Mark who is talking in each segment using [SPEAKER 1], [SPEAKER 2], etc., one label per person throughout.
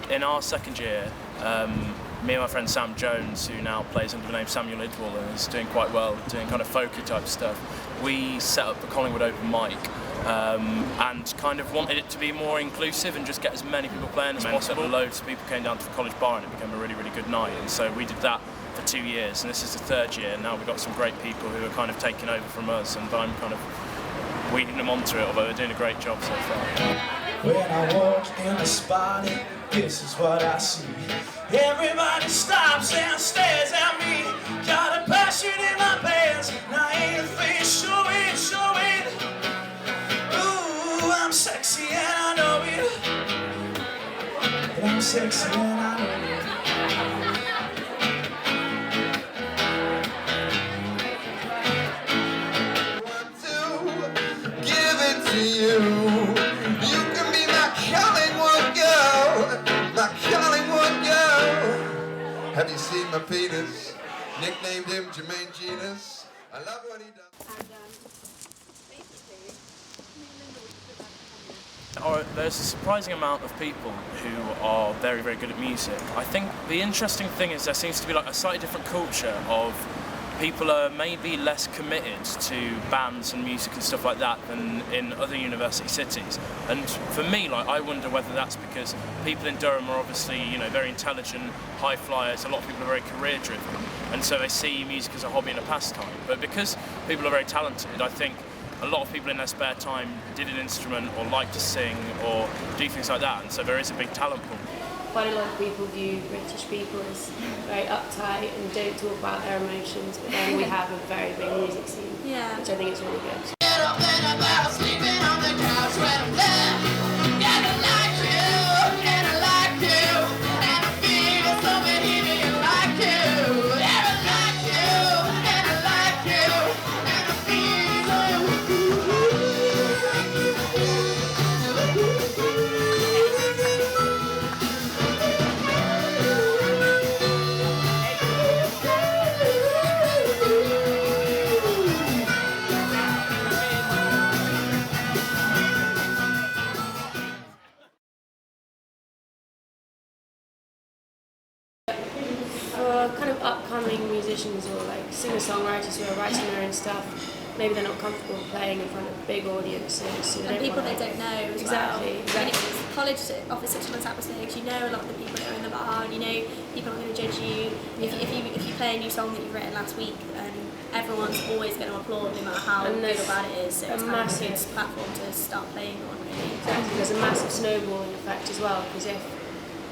[SPEAKER 1] In our second year, me and my friend Sam Jones, who now plays under the name Samuel Idwell and is doing quite well, doing kind of folky type stuff, we set up the Collingwood Open Mic and kind of wanted it to be more inclusive and just get as many people playing as possible. Loads of people came down to the college bar and it became a really, really good night, and so we did that for 2 years, and this is the third year, and now we've got some great people who are kind of taking over from us, and I'm kind of weeding them onto it, although they're doing a great job so far.
[SPEAKER 2] When I walk in the spot, this is what I see. Everybody stops and stares at me. Got a passion in my pants, and I ain't a face showing. Ooh, I'm sexy and I know it. I'm sexy and I know it.
[SPEAKER 3] You can be my Collingwood girl, my Collingwood girl. Have you seen my penis? Nicknamed him Jermaine Genus. I love what he does.
[SPEAKER 1] There's a surprising amount of people who are very, very good at music. I think the interesting thing is there seems to be like a slightly different culture of people are maybe less committed to bands and music and stuff like that than in other university cities. And for me, like, I wonder whether that's because people in Durham are obviously, you know, very intelligent, high flyers. A lot of people are very career driven, and so they see music as a hobby and a pastime. But because people are very talented, I think a lot of people in their spare time did an instrument or like to sing or do things like that, and so there is a big talent pool.
[SPEAKER 4] Quite a lot of people view British people as very uptight and don't talk about their emotions, but then we have a very big music scene, which I think is really good.
[SPEAKER 3] Get up and about sleeping on the couch when I'm there. And I like you, and I like you, and I feel so many people like you. And I like you, and I like you, and I feel so
[SPEAKER 4] For kind of upcoming musicians or like singer-songwriters who are writing their own stuff, maybe they're not comfortable playing in front of big audiences. So
[SPEAKER 5] and people they don't know as
[SPEAKER 4] exactly.
[SPEAKER 5] well. Exactly. College offers such an untapped stage. You know a lot of the people that are in the bar, and you know people are going to judge you. If you play a new song that you've written last week, everyone's always going to applaud no matter how good or bad it is. So it's kind of a good platform to start playing on, really.
[SPEAKER 4] Exactly. There's a massive snowballing effect as well, because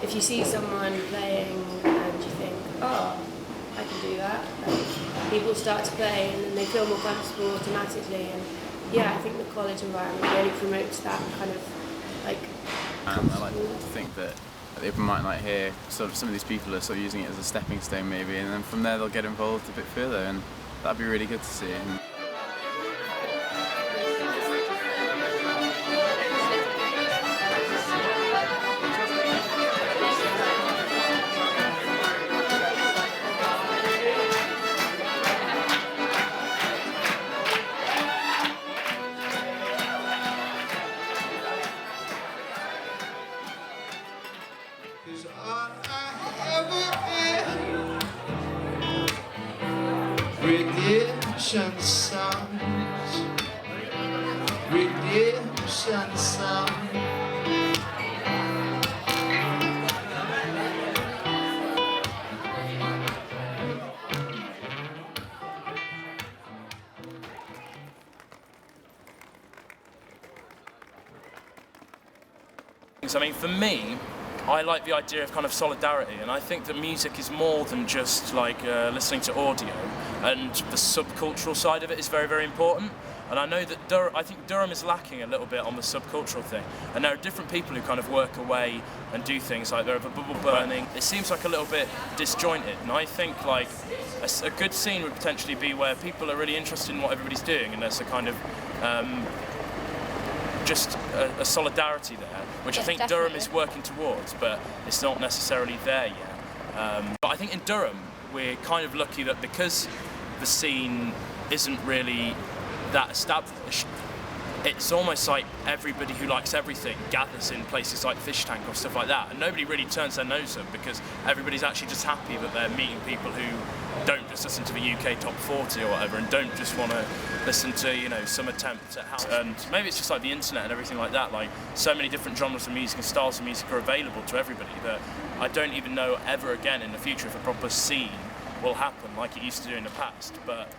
[SPEAKER 4] if you see someone playing and you think, oh, I can do that, and people start to play and then they feel more comfortable automatically, and I think the college environment really promotes that kind of like.
[SPEAKER 6] I like to think that the open mic night here, sort of some of these people are sort of using it as a stepping stone maybe, and then from there they'll get involved a bit further, and that'd be really good to see.
[SPEAKER 3] Redemption songs, redemption songs.
[SPEAKER 1] I mean, for me, I like the idea of kind of solidarity, and I think that music is more than just like listening to audio, and the subcultural side of it is very, very important. And I know that I think Durham is lacking a little bit on the subcultural thing, and there are different people who kind of work away and do things like there are bubble burning. It seems like a little bit disjointed, and I think like a good scene would potentially be where people are really interested in what everybody's doing, and there's a kind of just a solidarity there, which I think
[SPEAKER 4] definitely.
[SPEAKER 1] Durham is working towards, but it's not necessarily there yet. But I think in Durham, we're kind of lucky that because the scene isn't really that established, it's almost like everybody who likes everything gathers in places like Fish Tank or stuff like that, and nobody really turns their nose up because everybody's actually just happy that they're meeting people who don't just listen to the UK top 40 or whatever, and don't just want to listen to, you know, some attempt at house. And maybe it's just like the internet and everything like that, like so many different genres of music and styles of music are available to everybody that I don't even know ever again in the future if a proper scene will happen like it used to do in the past. But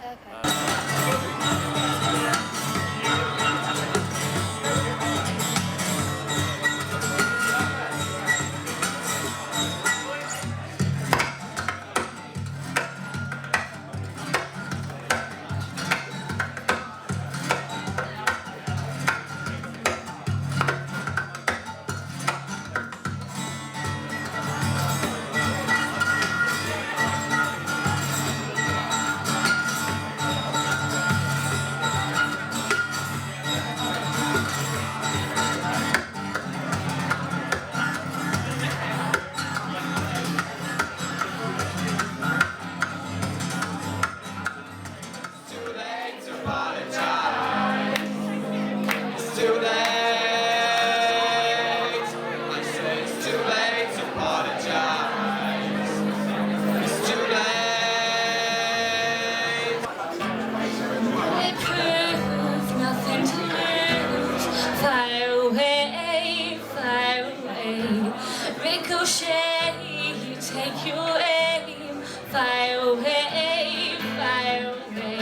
[SPEAKER 3] take your aim, fire away, fire away.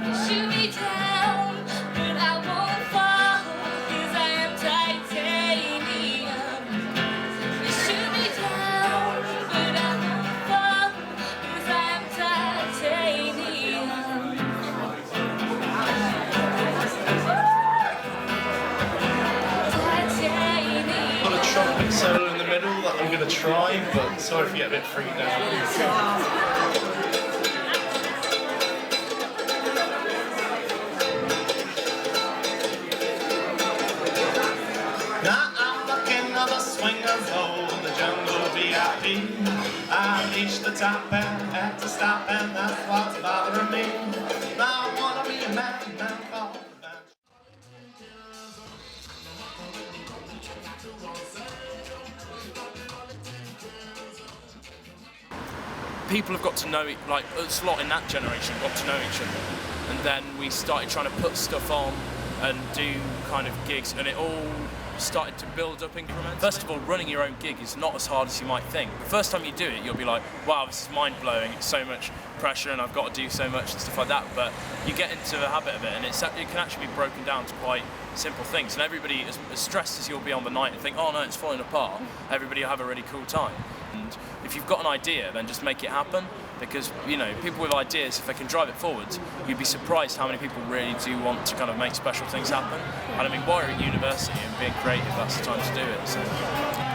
[SPEAKER 3] You shoot me down, but I won't fall, 'cause I am titanium. You shoot me down, but I won't fall, 'cause I am titanium. Titanium.
[SPEAKER 2] Got a trumpet solo in the middle that I'm going to try, but sorry if you get a bit freaked out. Now I'm looking at the swingers, oh, the jungle VIP. I reached the top and had to stop, and that's what's bothering me. Now I wanna be a man called the band.
[SPEAKER 1] people have got to know, like us lot in that generation got to know each other, and then we started trying to put stuff on and do kind of gigs, and it all started to build up incrementally. First of all, running your own gig is not as hard as you might think. The first time you do it, you'll be like, wow, this is mind-blowing, it's so much pressure and I've got to do so much and stuff like that, but you get into the habit of it, and it can actually be broken down to quite simple things, and everybody, as stressed as you'll be on the night and think, oh no, it's falling apart, everybody will have a really cool time. And if you've got an idea, then just make it happen, because, you know, people with ideas, if they can drive it forward, you'd be surprised how many people really do want to kind of make special things happen. And I mean, while you're at university and being creative, that's the time to do it. So.